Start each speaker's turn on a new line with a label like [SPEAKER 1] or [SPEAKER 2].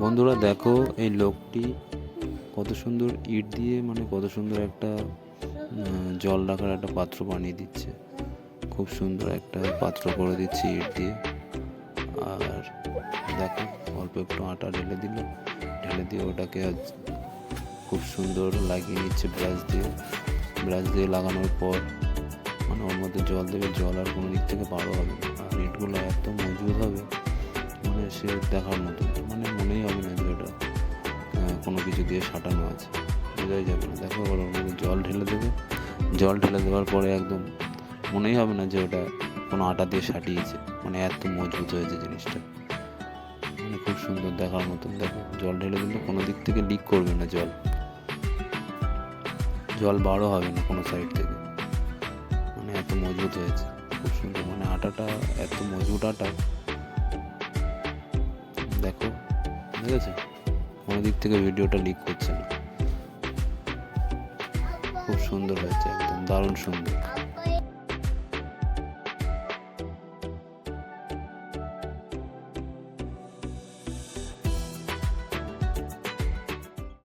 [SPEAKER 1] বন্ধুরা দেখো, এই লোকটি কত সুন্দর ইট দিয়ে কত সুন্দর একটা জল রাখার একটা পাত্র বানিয়ে দিচ্ছে। খুব সুন্দর একটা পাত্র করে দিচ্ছে ইট দিয়ে। আর দেখো, অল্প একটু আটা ঢেলে দিয়ে ওটাকে খুব সুন্দর লাগিয়ে নিচ্ছে ব্রাশ দিয়ে লাগানোর পর ওর মধ্যে জল দেবে, জল আর কোনো দিক থেকে পারো হবে না। আর ইটগুলো এত মজবুত হবে সে দেখার মতো, মনেই হবে না যে ওটা কোনো কিছু দিয়ে সাঁটানো আছে, বোঝাই যাবে না। দেখো ওর মধ্যে জল ঢেলে দেওয়ার পরে একদম মনেই হবে না যে ওটা কোনো আটা দিয়ে সাটিয়েছে। এত মজবুত হয়েছে জিনিসটা, খুব সুন্দর দেখার মতন। দেখো, জল ঢেলে দিলে কোনো দিক থেকে লিক করবে না, জল বারও হবে না কোনো সাইড থেকে। এত মজবুত হয়েছে, খুব সুন্দর। আটাটা এত মজবুত আটা, দেখো ঠিক আছে, কোনো দিক থেকে ভিডিওটা লিক করছে না। খুব সুন্দর হয়েছে, একদম দারুণ সুন্দর।